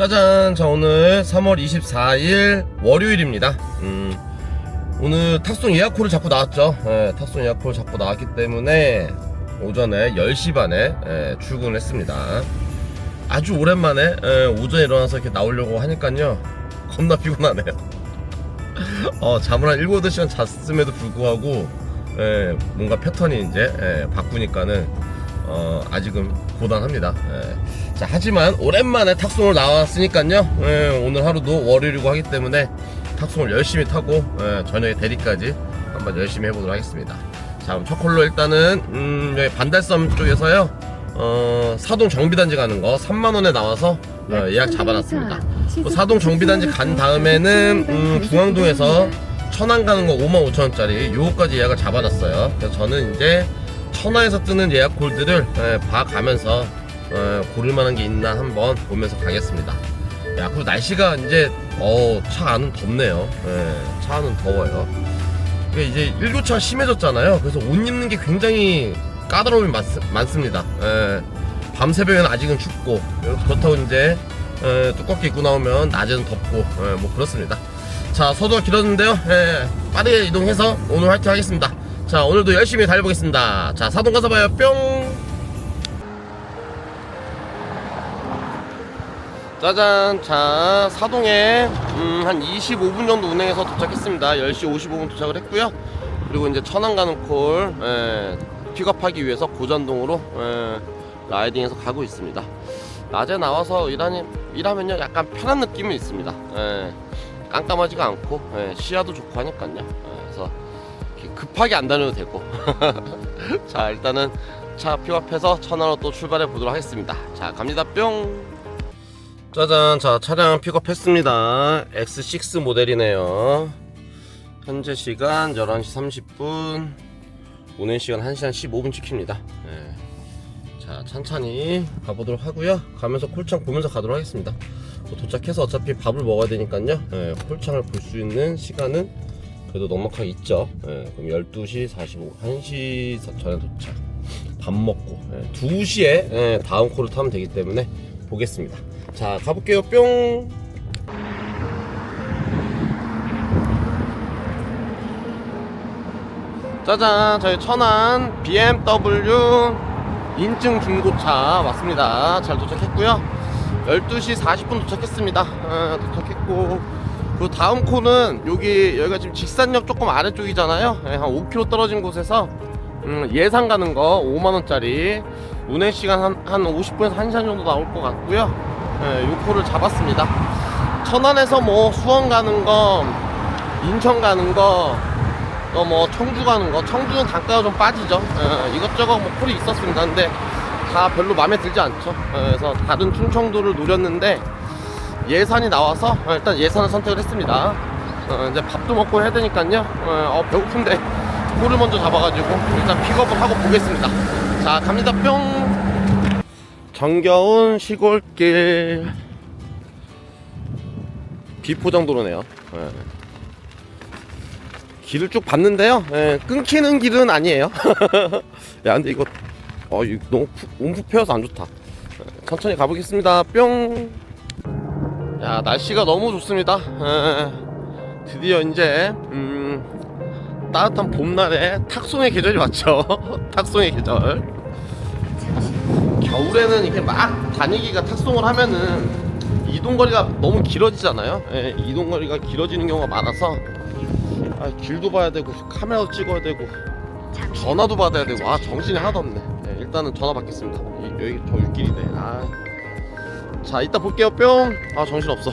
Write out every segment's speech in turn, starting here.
짜잔! 자, 오늘 3월 24일 월요일입니다. 오늘 탁송 예약콜을 잡고 나왔죠. 탁송 예약콜을 잡고 나왔기 때문에 오전에 10시 반에 출근을 했습니다. 아주 오랜만에 오전에 일어나서 이렇게 나오려고 하니까요, 겁나 피곤하네요. 잠을 한 7, 8시간 잤음에도 불구하고 뭔가 패턴이 이제 바꾸니까는 아직은 고단합니다. 자, 하지만 오랜만에 탁송을 나왔으니까요, 오늘 하루도 월요일이고 하기 때문에 탁송을 열심히 타고 저녁에 대리까지 한번 열심히 해보도록 하겠습니다. 자, 그럼 첫 콜로 일단은 여기 반달섬 쪽에서요, 사동 정비단지 가는 거 3만원에 나와서 예약 잡아놨습니다. 사동 정비단지 간 다음에는 중앙동에서 천안 가는 거 55,000원짜리 요거까지 예약을 잡아놨어요. 그래서 저는 이제 천안에서 뜨는 예약 콜들을 봐가면서 고를만한 게 있나 한번 보면서 가겠습니다. 야, 그리고 날씨가 이제 차 안은 덥네요. 차 안은 더워요. 이제 일교차가 심해졌잖아요. 그래서 옷 입는 게 굉장히 까다로움이 많습니다. 밤 새벽에는 아직은 춥고, 그렇다고 이제 두껍게 입고 나오면 낮에는 덥고, 뭐 그렇습니다. 자, 서두가 길었는데요, 빠르게 이동해서 오늘 화이팅 하겠습니다. 자, 오늘도 열심히 달려보겠습니다. 자, 사동 가서 봐요. 뿅! 짜잔! 자, 사동에 한 25분 정도 운행해서 도착했습니다. 10시 55분 도착을 했고요. 그리고 이제 천안 가는 콜 픽업하기 위해서 고전동으로 라이딩해서 가고 있습니다. 낮에 나와서 일하면요, 약간 편한 느낌이 있습니다. 깜깜하지가 않고 시야도 좋고 하니까요. 그래서 급하게 안 다녀도 되고. 자, 일단은 차 픽업해서 천안으로 또 출발해 보도록 하겠습니다. 자, 갑니다. 뿅! 짜잔! 자, 차량 픽업했습니다. X6 모델이네요. 현재 시간 11시 30분, 운행 시간 1시간 15분 찍힙니다. 자, 천천히 가보도록 하고요. 가면서 콜창 보면서 가도록 하겠습니다. 도착해서 어차피 밥을 먹어야 되니까요, 콜창을 볼 수 있는 시간은 그래도 넉넉하게 있죠. 그럼 12시 45, 1시 전에 도착. 밥 먹고 2시에 다음 콜을 타면 되기 때문에 보겠습니다. 자, 가볼게요. 뿅! 짜잔! 저희 천안 BMW 인증 중고차 왔습니다. 잘 도착했고요. 12시 40분 도착했습니다. 도착했고, 그 다음 콜은 여기가 지금 직산역 조금 아래쪽이잖아요. 한 5km 떨어진 곳에서 예산 가는 거 5만원짜리 운행시간 한 50분에서 1시간 정도 나올 것 같고요. 요 콜을 잡았습니다. 천안에서 뭐 수원 가는 거, 인천 가는 거, 또 뭐 청주 가는 거, 청주는 단가가 좀 빠지죠. 이것저것 뭐 콜이 있었습니다. 근데 다 별로 마음에 들지 않죠. 그래서 다른 충청도를 노렸는데 예산이 나와서 일단 예산을 선택을 했습니다. 이제 밥도 먹고 해야 되니까요. 배고픈데 콜을 먼저 잡아가지고 일단 픽업을 하고 보겠습니다. 자, 갑니다. 뿅! 정겨운 시골길 비포장도로네요. 길을 쭉 봤는데요, 끊기는 길은 아니에요. 야, 근데 이거 너무 움푹 패여서 안 좋다. 천천히 가보겠습니다. 뿅! 야, 날씨가 너무 좋습니다. 드디어 이제 따뜻한 봄날에 탁송의 계절이 왔죠. 탁송의 계절. 겨울에는 이렇게 막 다니기가, 탁송을 하면은 이동거리가 너무 길어지잖아요. 이동거리가 길어지는 경우가 많아서 길도 봐야 되고, 카메라도 찍어야 되고, 전화도 받아야 되고, 정신이 하나도 없네. 일단은 전화 받겠습니다. 여기 저 윗길이네. 자, 이따 볼게요. 뿅! 정신없어.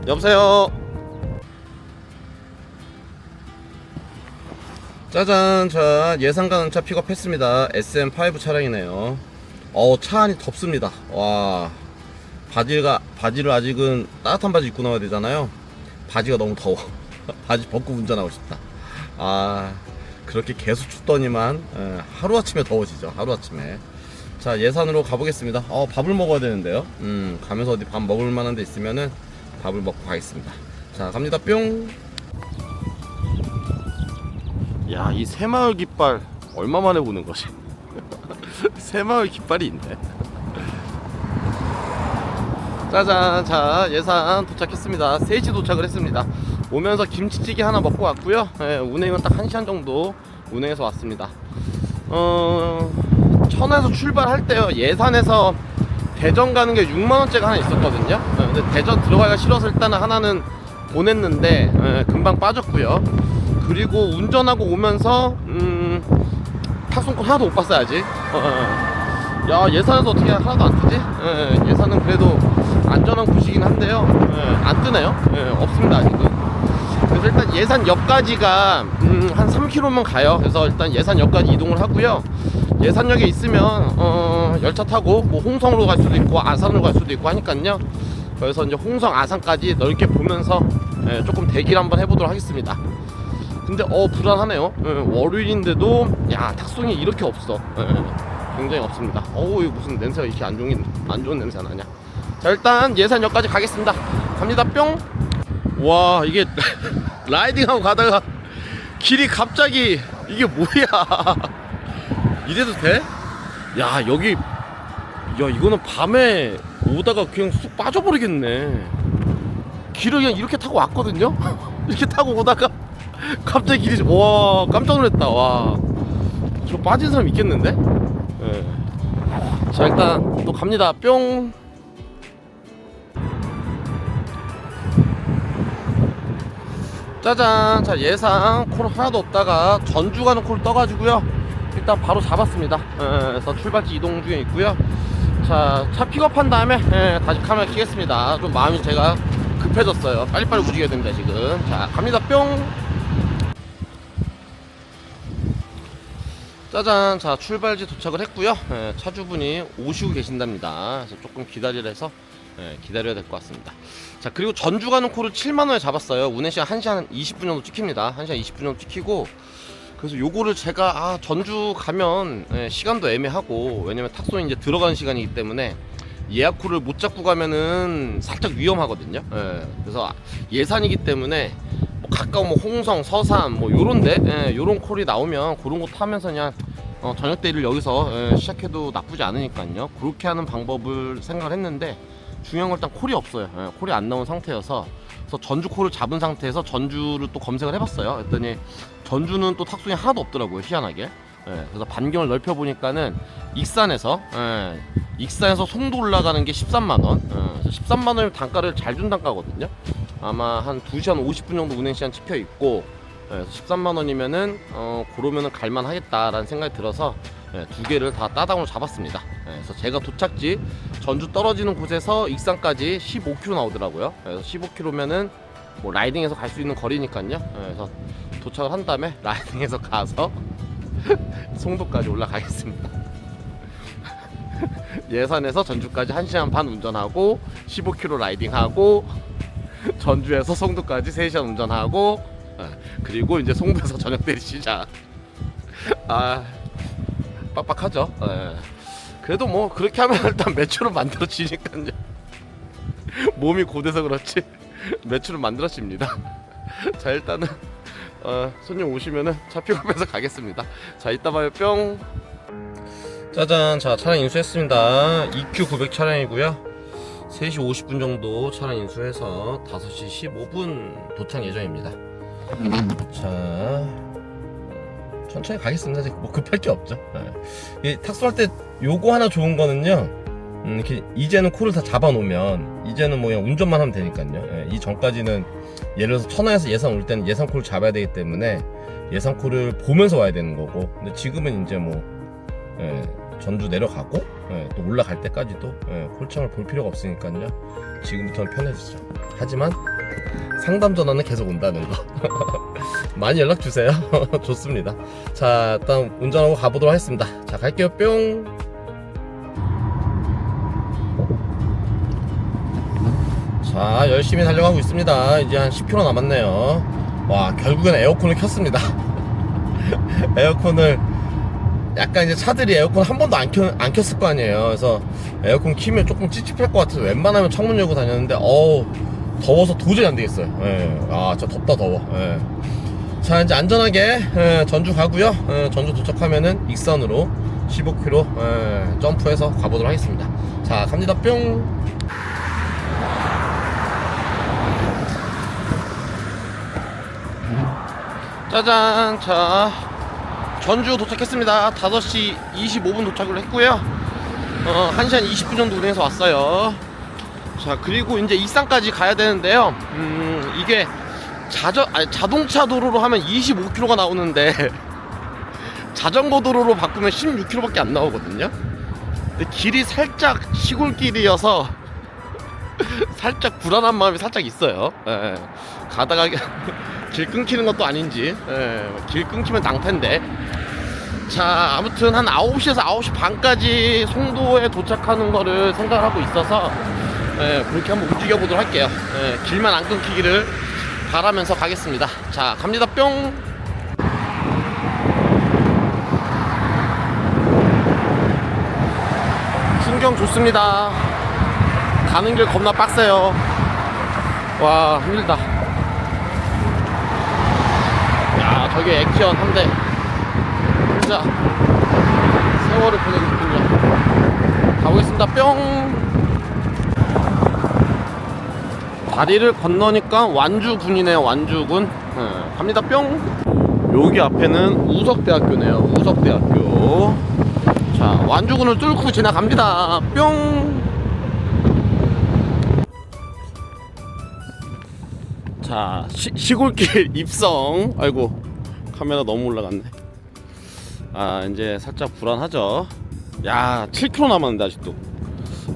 여보세요? 짜잔! 자, 예산 가는 차 픽업했습니다. SM5 차량이네요. 차 안이 덥습니다. 와, 바지를 아직은 따뜻한 바지 입고 나와야 되잖아요. 바지가 너무 더워. 바지 벗고 운전하고 싶다. 그렇게 계속 춥더니만 하루아침에 더워지죠. 하루아침에. 자, 예산으로 가보겠습니다. 밥을 먹어야 되는데요. 가면서 어디 밥 먹을 만한 데 있으면은 밥을 먹고 가겠습니다. 자, 갑니다. 뿅! 야, 이 새마을 깃발 얼마 만에 보는 거지? 새마을 깃발이 있네. 짜잔. 자, 예산 도착했습니다. 3시 도착을 했습니다. 오면서 김치찌개 하나 먹고 왔고요. 예, 운행은 딱 1시간 정도 운행해서 왔습니다. 천안에서 출발할 때요, 예산에서 대전 가는 게 6만원짜리가 하나 있었거든요. 예, 근데 대전 들어가기가 싫어서 일단은 하나는 보냈는데 예, 금방 빠졌고요. 그리고 운전하고 오면서 탁송권 하나도 못 봤어요 아직. 야, 예산에서 어떻게 하나도 안 뜨지? 예산은 그래도 안전한 곳이긴 한데요. 안 뜨네요. 없습니다 아직은. 그래서 일단 예산역까지가 한 3km만 가요. 그래서 일단 예산역까지 이동을 하고요. 예산역에 있으면 열차 타고 뭐 홍성으로 갈 수도 있고 아산으로 갈 수도 있고 하니까요. 그래서 이제 홍성 아산까지 넓게 보면서 조금 대기를 한번 해보도록 하겠습니다. 근데 불안하네요. 월요일인데도 야, 탁송이 이렇게 없어. 굉장히 없습니다. 이거 무슨 냄새가 이렇게 안 좋은 냄새 나냐. 자, 일단 예산역까지 가겠습니다. 갑니다. 뿅. 와, 이게 라이딩하고 가다가 길이 갑자기 이게 뭐야. 이래도 돼? 야, 여기, 야, 이거는 밤에 오다가 그냥 쑥 빠져버리겠네. 길을 그냥 이렇게 타고 왔거든요. 이렇게 타고 오다가 갑자기 길이, 와, 깜짝 놀랐다. 와, 저 빠진 사람 있겠는데? 자, 일단 또 갑니다. 뿅. 짜잔. 자, 예상 콜 하나도 없다가 전주 가는 콜 떠가지고요, 일단 바로 잡았습니다. 그래서 출발지 이동 중에 있고요. 자, 차 픽업한 다음에 다시 카메라 켜겠습니다. 좀 마음이 제가 급해졌어요. 빨리빨리 움직여야 됩니다 지금. 자, 갑니다. 뿅. 짜잔. 자, 출발지 도착을 했고요. 차주분이 오시고 계신답니다. 그래서 조금 기다리래서 기다려야 될 것 같습니다. 자, 그리고 전주 가는 콜을 7만원에 잡았어요. 운행시간 1시간 20분 정도 찍힙니다. 1시간 20분 정도 찍히고, 그래서 요거를 제가 전주 가면 시간도 애매하고, 왜냐면 탁송이 이제 들어가는 시간이기 때문에 예약콜을 못 잡고 가면은 살짝 위험하거든요. 그래서 예산이기 때문에 뭐 가까운 뭐 홍성, 서산 뭐 요런데 요런 콜이 나오면 그런 거 타면서 그냥 저녁 대리를 여기서 시작해도 나쁘지 않으니까요. 그렇게 하는 방법을 생각을 했는데, 중요한 건 일단 콜이 없어요. 콜이 안 나온 상태여서, 그래서 전주 콜을 잡은 상태에서 전주를 또 검색을 해봤어요. 그랬더니 전주는 또 탁송이 하나도 없더라고요, 희한하게. 그래서 반경을 넓혀보니까는 익산에서 송도 올라가는 게 13만원. 13만원이면 단가를 잘 준 단가거든요. 아마 한 2시간 50분 정도 운행시간 찍혀있고, 13만원이면은 그러면은 갈만 하겠다라는 생각이 들어서 두 개를 다 따당으로 잡았습니다. 그래서 제가 도착지 전주 떨어지는 곳에서 익산까지 15km 나오더라고요. 그래서 15km면은 뭐 라이딩해서 갈 수 있는 거리니까요. 그래서 도착을 한 다음에 라이딩해서 가서 송도까지 올라가겠습니다. 예산에서 전주까지 1시간 반 운전하고 15km 라이딩하고 전주에서 송도까지 3시간 운전하고, 그리고 이제 송도에서 저녁 대리 시작. 빡빡하죠. 그래도 뭐 그렇게 하면 일단 매출은 만들어지니까요. 몸이 고돼서 그렇지 매출은 만들어집니다. 자, 일단은 손님 오시면은 차 픽업해서 가겠습니다. 자, 이따 봐요. 뿅. 짜잔. 자, 차량 인수했습니다. EQ900 차량이고요. 3시 50분 정도 차량 인수해서 5시 15분 도착 예정입니다. 자, 천천히 가겠습니다. 뭐 급할 게 없죠. 탁송할 때 요거 하나 좋은 거는요, 이렇게 이제는 콜을 다 잡아 놓으면 이제는 뭐 그냥 운전만 하면 되니까요. 이 전까지는 예를 들어서 천안에서 예산 올 때는 예산 콜을 잡아야 되기 때문에 예산 콜을 보면서 와야 되는 거고, 근데 지금은 이제 뭐 전주 내려가고 또 올라갈 때까지도 콜창을 볼 필요가 없으니까요. 지금부터는 편해지죠. 하지만 상담 전화는 계속 온다는 거. 많이 연락 주세요. 좋습니다. 자, 일단 운전하고 가보도록 하겠습니다. 자, 갈게요. 뿅. 자, 열심히 달려가고 있습니다. 이제 한 10km 남았네요. 와, 결국엔 에어컨을 켰습니다. 에어컨을, 약간 이제 차들이 에어컨 한 번도 안 켰을 거 아니에요. 그래서 에어컨 키면 조금 찝찝할 것 같아서 웬만하면 창문 열고 다녔는데 더워서 도저히 안 되겠어요. 진짜 덥다 더워. 자, 이제 안전하게 전주 가고요. 전주 도착하면은 익산으로 15km 점프해서 가보도록 하겠습니다. 자, 갑니다. 뿅. 짜잔. 자, 전주 도착했습니다. 5시 25분 도착을 했고요. 1시간 20분 정도 운행해서 왔어요. 자, 그리고 이제 일산까지 가야 되는데요. 이게 자동차 도로로 하면 25km가 나오는데 자전거 도로로 바꾸면 16km밖에 안 나오거든요. 근데 길이 살짝 시골길이어서 살짝 불안한 마음이 살짝 있어요. 예. 가다가 길 끊기는 것도 아닌지. 예. 길 끊기면 낭패인데. 자, 아무튼 한 9시에서 9시 반까지 송도에 도착하는 거를 생각을 하고 있어서 그렇게 한번 움직여 보도록 할게요. 길만 안 끊기기를 바라면서 가겠습니다. 자, 갑니다. 뿅. 풍경 좋습니다. 가는 길 겁나 빡세요. 와, 힘들다. 야, 저기 액션 한대 혼자 세월을 보내고 있군요. 가보겠습니다. 뿅. 다리를 건너니까 완주군이네요. 완주군. 갑니다. 뿅. 여기 앞에는 우석대학교네요. 우석대학교. 자, 완주군을 뚫고 지나갑니다. 뿅. 자, 시골길 입성. 아이고, 카메라 너무 올라갔네. 아, 이제 살짝 불안하죠. 야, 7km 남았는데 아직도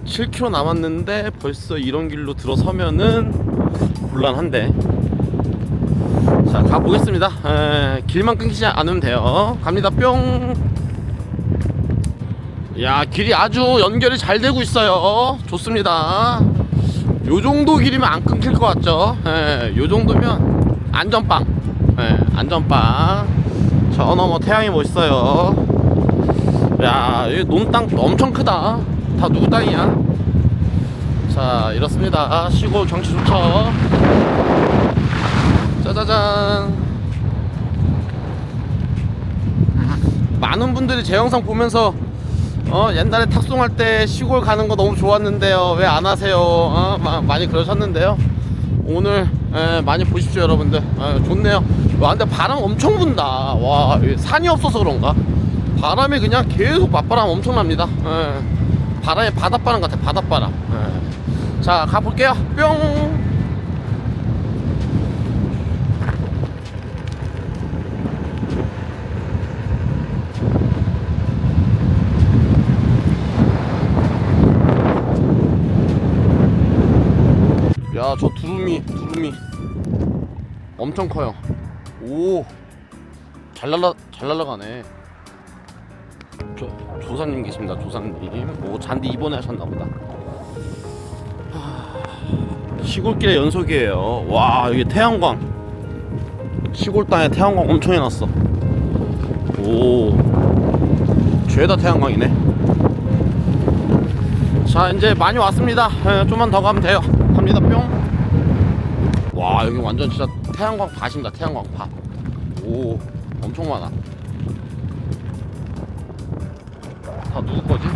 7km 남았는데 벌써 이런 길로 들어서면은 곤란한데. 자, 가보겠습니다. 길만 끊기지 않으면 돼요. 갑니다. 뿅. 야, 길이 아주 연결이 잘 되고 있어요. 좋습니다. 요정도 길이면 안 끊길 것 같죠. 요정도면 안전빵. 안전빵. 저 너머 태양이 멋있어요. 야, 여기 논땅 엄청 크다. 다 누구 땅이야? 자, 이렇습니다. 시골 경치 좋죠. 짜자잔. 많은 분들이 제 영상 보면서 옛날에 탁송할 때 시골 가는 거 너무 좋았는데요, 왜 안 하세요? 많이 그러셨는데요. 오늘 많이 보십시오 여러분들. 좋네요. 와, 근데 바람 엄청 분다. 와, 산이 없어서 그런가? 바람이 그냥 계속 맞바람 엄청납니다. 바람이 바닷바람 같아. 바닷바람. 자, 가볼게요. 뿅. 야, 저 두루미 엄청 커요. 오, 잘 날아가네. 조사님 계십니다. 조사님. 오, 잔디 이번에 하셨나보다. 시골길의 연속이에요. 와, 여기 태양광. 시골 땅에 태양광 엄청 해놨어. 오, 죄다 태양광이네. 자, 이제 많이 왔습니다. 좀만 더 가면 돼요. 갑니다. 뿅. 와, 여기 완전 진짜 태양광 밭입니다. 태양광 밭. 오, 엄청 많아. 다 누구 거지?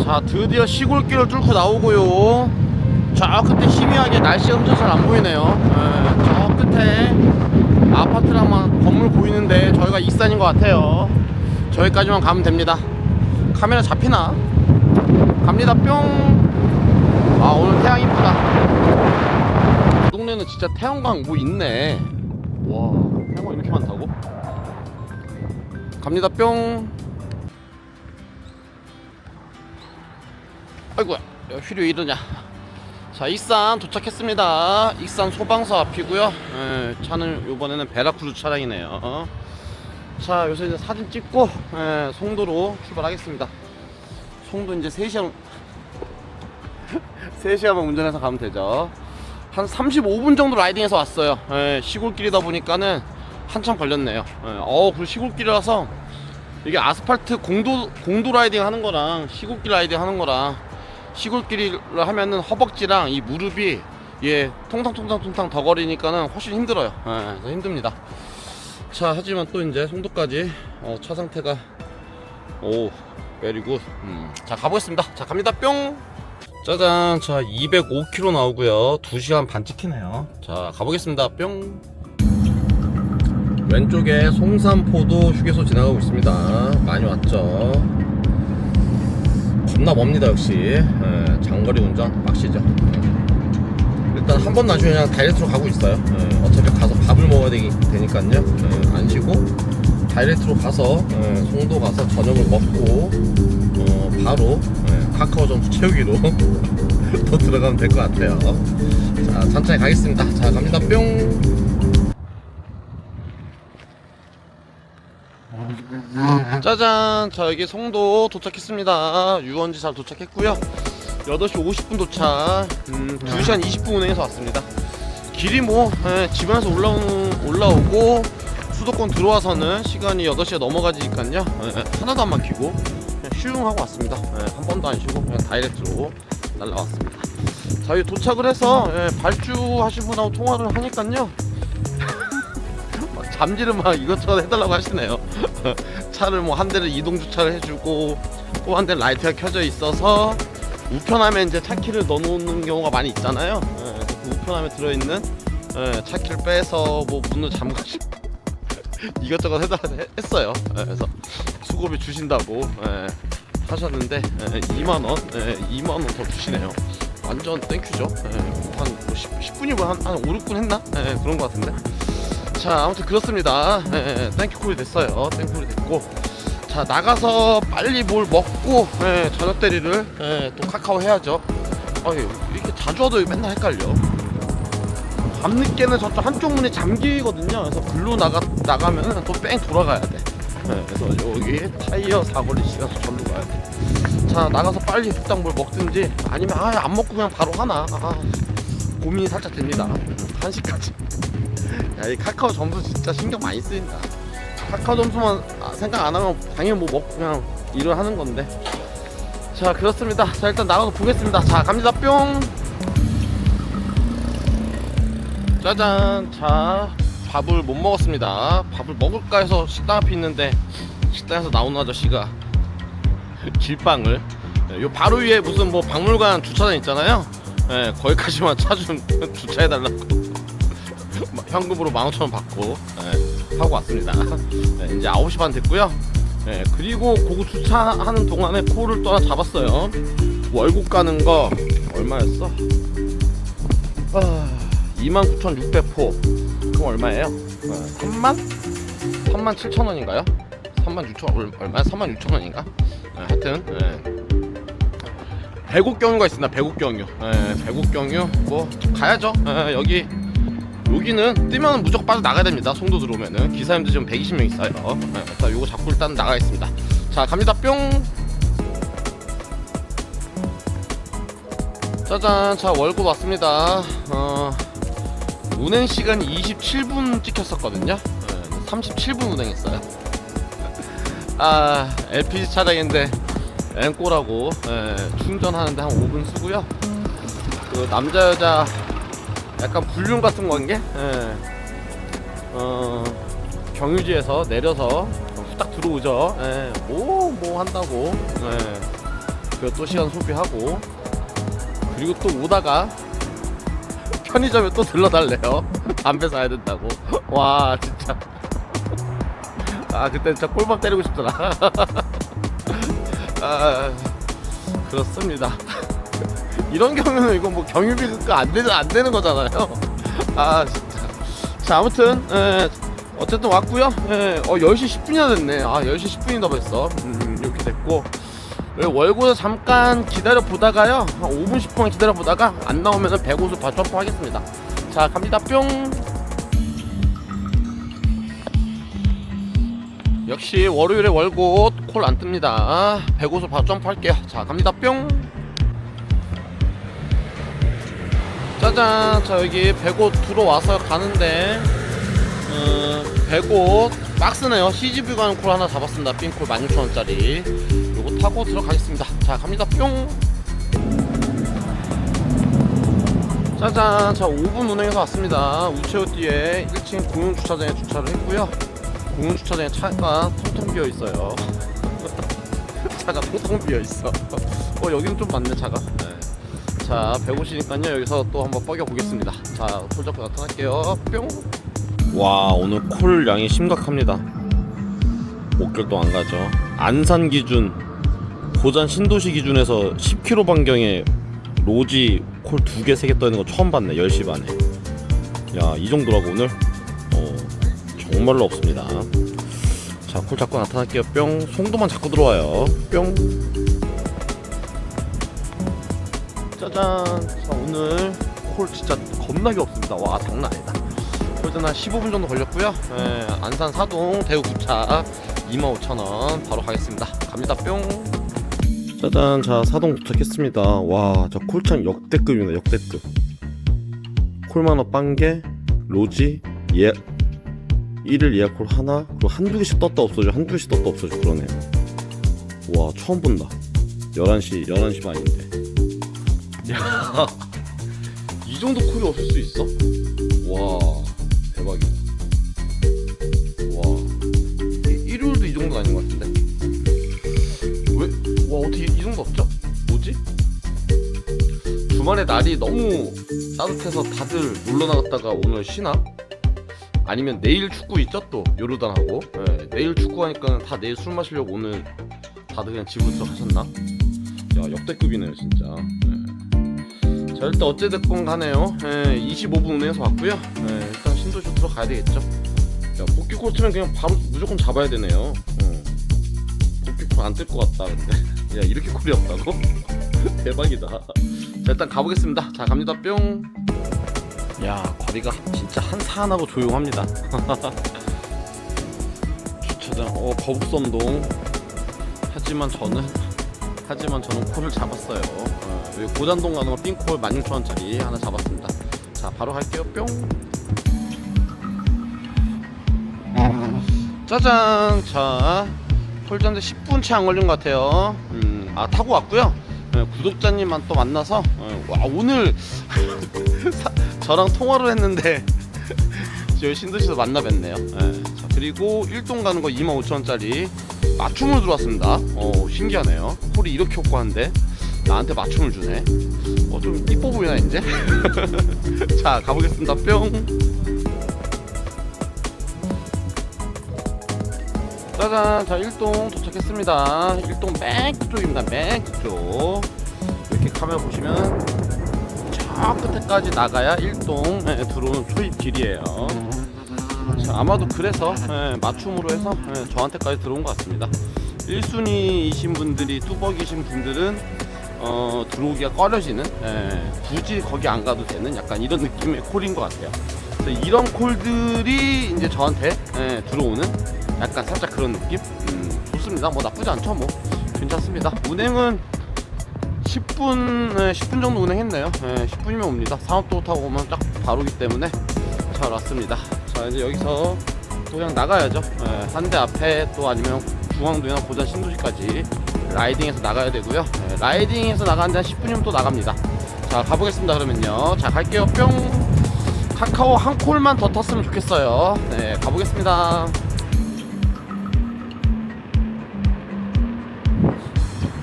자, 드디어 시골길을 뚫고 나오고요. 저 끝에 희미하게 날씨가 흠져서 잘 안 보이네요. 저 끝에 아파트랑 막 건물 보이는데 저희가 익산인 것 같아요. 저기까지만 가면 됩니다. 카메라 잡히나? 갑니다. 뿅. 아, 오늘 태양 이쁘다. 이 동네는 진짜 태양광 뭐 있네. 와, 태양광 이렇게 많다고? 갑니다. 뿅. 아이고야, 휘료 이러냐. 자, 익산 도착했습니다. 익산 소방서 앞이고요. 차는 이번에는 베라크루즈 차량이네요. 자, 요새 이제 사진 찍고 송도로 출발하겠습니다. 송도 이제 3시간만 운전해서 가면 되죠. 한 35분 정도 라이딩해서 왔어요. 시골길이다 보니까는 한참 걸렸네요. 그리고 시골길이라서 이게 아스팔트 공도 라이딩 하는 거랑 시골길 라이딩 하는 거랑, 시골길을 하면은 허벅지랑 이 무릎이 통탕 더 거리니까는 훨씬 힘들어요. 그래서 힘듭니다. 자, 하지만 또 이제 송도까지 차 상태가 오, 베리굿. 자, 가보겠습니다. 자, 갑니다. 뿅. 짜잔, 자 205km 나오고요. 2시간 반 찍히네요. 자 가보겠습니다. 뿅. 왼쪽에 송산포도 휴게소 지나가고 있습니다. 많이 왔죠. 겁나 멉니다. 역시 장거리 운전 빡시죠. 일단 한 번 나중에 그냥 다이렉트로 가고 있어요. 어차피 가서 밥을 먹어야 되니까요. 안 쉬고 다이렉트로 가서 송도 가서 저녁을 먹고 바로 카카오 점수 채우기로 더 들어가면 될 것 같아요. 자 천천히 가겠습니다. 자 갑니다. 뿅. 짜잔, 자 여기 송도 도착했습니다. 유원지 잘 도착했고요. 8시 50분 도착. 2시간 20분 운행해서 왔습니다. 길이 뭐 집안에서 올라오고 수도권 들어와서는 시간이 8시가 넘어가지니까요. 하나도 안 막히고 그냥 슝 하고 왔습니다. 한 번도 안 쉬고 그냥 다이렉트로 날라왔습니다. 자 여기 도착을 해서 발주하신 분하고 통화를 하니까요. 잠지를 막 이것저것 해달라고 하시네요. 차를 뭐 한 대를 이동 주차를 해주고 또 한 대는 라이트가 켜져 있어서 우편함에 이제 차키를 넣어놓는 경우가 많이 있잖아요. 그 우편함에 들어있는 차키를 빼서 뭐 문을 잠가시고 이것저것 했어요. 그래서 수고비 주신다고 하셨는데 2만원 2만원 더 주시네요. 완전 땡큐죠. 한 10분이면 한 5, 6분 했나? 그런 것 같은데. 자 아무튼 그렇습니다. 땡큐콜이 됐어요. 땡큐콜이 됐고 자 나가서 빨리 뭘 먹고 저녁 대리를 또 카카오 해야죠. 이렇게 자주 와도 맨날 헷갈려. 밤늦게는 저쪽 한쪽 문이 잠기거든요. 그래서 글로 나가면은 또 뺑 돌아가야 돼. 그래서 여기 타이어 사거리 시가서 절로 가야 돼. 자 나가서 빨리 후딱 뭘 먹든지 아니면 안 먹고 그냥 바로 하나 고민이 살짝 됩니다. 1시까지. 야, 이 카카오 점수 진짜 신경 많이 쓰인다. 카카오 점수만 생각 안 하면 당연히 뭐 먹고 그냥 일을 하는 건데. 자 그렇습니다. 자 일단 나가서 보겠습니다. 자 갑니다. 뿅. 짜잔. 자 밥을 못 먹었습니다. 밥을 먹을까 해서 식당 앞에 있는데 식당에서 나오는 아저씨가 길빵을 요 바로 위에 무슨 뭐 박물관 주차장 있잖아요. 거기까지만 차 좀 주차해달라고 현금으로 15,000원 받고 하고 왔습니다. 이제 9시 반 됐고요. 그리고 그거 주차하는 동안에 포를 또 하나 잡았어요. 월곡 가는 거 얼마였어? 29,600포. 그럼 얼마예요? 37,000원인가요? 36,000원 얼마야? 36,000원인가? 하여튼 배곡경유가 있습니다. 배곡경유. 배곡경유 뭐 가야죠. 여기는 뜨면 무조건 빠져나가야 됩니다. 송도 들어오면은 기사님들 지금 120명 있어요. 자 요거 잡고 일단 나가겠습니다. 자 갑니다. 뿅. 짜잔. 자 월곡 왔습니다. 운행 시간이 27분 찍혔었거든요. 37분 운행했어요. LPG 차량인데 앵꼬라고 충전하는데 한 5분 쓰고요. 그 남자 여자 약간 불륜 같은 관계? 경유지에서 내려서 후딱 들어오죠. 뭐 한다고. 그리고 또 시간 소비하고 그리고 또 오다가 편의점에 또 들러달래요. 담배 사야 된다고. 와 진짜 그때 진짜 꼴밥 때리고 싶더라. 그렇습니다. 이런 경우는 이거 뭐 경유비가 안 되는 거잖아요. 진짜. 자 아무튼 어쨌든 왔고요. 10시 10분이나 됐네. 10시 10분이나 벌써 이렇게 됐고 월고에서 잠깐 기다려 보다가요 한 5분 10분 기다려 보다가 안 나오면은 105수 바점프 하겠습니다. 자 갑니다. 뿅. 역시 월요일에 월고 콜 안 뜹니다. 105수 바점프 할게요. 자 갑니다. 뿅. 짜잔. 자 여기 105 들어와서 가는데 105 박스네요. CGV 가는 콜 하나 잡았습니다. 삥콜 16,000원짜리 요거 타고 들어가겠습니다. 자 갑니다. 뿅. 짜잔. 자 5분 운행해서 왔습니다. 우체국 뒤에 1층 공용주차장에 주차를 했고요. 공용주차장에 차가 텅텅 비어있어요. 차가 텅텅 비어있어. 여기는 좀 많네 차가. 자 150이니까요 여기서 또 한번 뻐겨 보겠습니다. 자 콜 잡고 나타날게요. 뿅. 와 오늘 콜 양이 심각합니다. 5개월도 안 가죠. 안산 기준 고잔 신도시 기준에서 10km 반경에 로지 콜 2개 3개 떠있는 거 처음 봤네. 10시 반에. 야 이 정도라고 오늘? 정말로 없습니다. 자 콜 잡고 나타날게요. 뿅. 송도만 자꾸 들어와요. 뿅. 짜잔. 자 오늘 콜 진짜 겁나게 없습니다. 와 장난 아니다. 콜전 한 15분 정도 걸렸고요. 안산 사동 대구 구차 25,000원 바로 가겠습니다. 갑니다. 뿅. 짜잔. 자 사동 도착했습니다. 와 저 콜창 역대급입니다. 역대급. 콜만원 빵개 로지 예 1일 예약 콜 하나 그리고 한두 개씩 떴다 없어져. 한두 개씩 떴다 없어져. 그러네요. 와 처음 본다. 11시 반인데 야 이 정도 콜이 없을 수 있어? 와 대박이다. 와 일요일도 이 정도는 아닌 것 같은데 왜? 와 어떻게 이 정도 없죠? 뭐지? 주말에 날이 너무 따뜻해서 다들 놀러 나갔다가 오늘 쉬나? 아니면 내일 축구 있죠 또 요르단하고. 내일 축구 하니까 다 내일 술 마시려고 오늘 다들 그냥 집으로 들어가셨나? 야 역대급이네요 진짜. 자 일단 어찌됐건 가네요. 25분 운행해서 왔고요. 일단 신도시 들어가야 되겠죠. 야 복귀 콜트면 그냥 바로 무조건 잡아야 되네요. 복귀 콜 안 뜰 것 같다 근데 야 이렇게 콜이 없다고? 대박이다. 자 일단 가보겠습니다. 자 갑니다. 뿅. 야 거리가 진짜 한산하고 조용합니다. 주차장 거북선동. 하지만 저는 콜을 잡았어요. 여기 고잔동 가는 거 삥콜 16,000원짜리 하나 잡았습니다. 자 바로 갈게요. 뿅. 짜잔. 자 콜잔데 10분 채 안 걸린 것 같아요. 타고 왔고요. 구독자님만 또 만나서 와 오늘 저랑 통화를 했는데 저희 신도시에서 만나 뵀네요. 자 그리고 1동 가는 거 25,000원짜리 맞춤으로 들어왔습니다. 신기하네요. 콜이 이렇게 효과한데 나한테 맞춤을 주네. 좀 이뻐 보이나 이제? 자 가보겠습니다. 뿅. 짜잔. 자 1동 도착했습니다. 1동 맨 끝쪽입니다. 맨 끝쪽. 이렇게 카메라 보시면 저 끝에까지 나가야 1동 들어오는 초입 길이에요. 자, 아마도 그래서 맞춤으로 해서 저한테까지 들어온 것 같습니다. 1순위이신 분들이 뚜벅이신 분들은 들어오기가 꺼려지는 굳이 거기 안 가도 되는 약간 이런 느낌의 콜인 것 같아요. 그래서 이런 콜들이 이제 저한테 들어오는 약간 살짝 그런 느낌? 좋습니다. 뭐 나쁘지 않죠. 뭐 괜찮습니다. 운행은 10분 정도 운행했네요. 10분이면 옵니다. 상업도 타고 오면 딱 바로기 때문에 잘 왔습니다. 자 이제 여기서 또 그냥 나가야죠. 한 대 앞에 또 아니면 중앙도나 고잔 신도시까지 라이딩해서 나가야 되고요. 라이딩해서 나가는데 한 10분이면 또 나갑니다. 자 가보겠습니다. 그러면요. 자 갈게요. 뿅. 카카오 한 콜만 더 탔으면 좋겠어요. 네 가보겠습니다.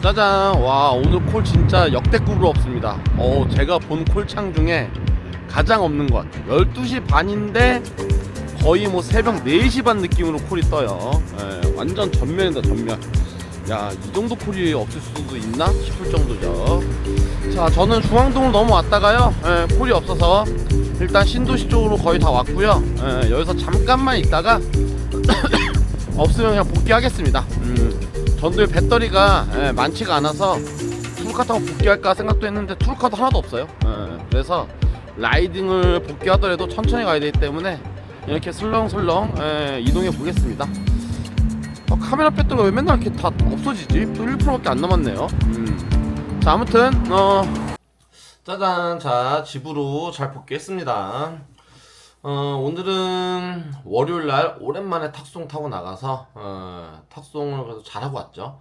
짜잔. 와 오늘 콜 진짜 역대급으로 없습니다. 제가 본 콜창 중에 가장 없는 것 같아요. 12시 반인데 거의 뭐 새벽 4시 반 느낌으로 콜이 떠요. 완전 전면이다 전면. 야 이 정도 콜이 없을 수도 있나 싶을 정도죠. 자 저는 중앙동을 넘어왔다가요 콜이 없어서 일단 신도시 쪽으로 거의 다 왔고요. 여기서 잠깐만 있다가 없으면 그냥 복귀하겠습니다. 전도에 배터리가 많지가 않아서 투르카 타고 복귀할까 생각도 했는데 투르카도 하나도 없어요. 그래서 라이딩을 복귀하더라도 천천히 가야 되기 때문에 이렇게 슬렁슬렁 이동해 보겠습니다. 카메라 배터리가 왜 맨날 이렇게 다 없어지지? 또 1%밖에 안 남았네요. 자 아무튼 짜잔. 자 집으로 잘 복귀했습니다. 오늘은 월요일날 오랜만에 탁송 타고 나가서 탁송을 그래도 잘하고 왔죠.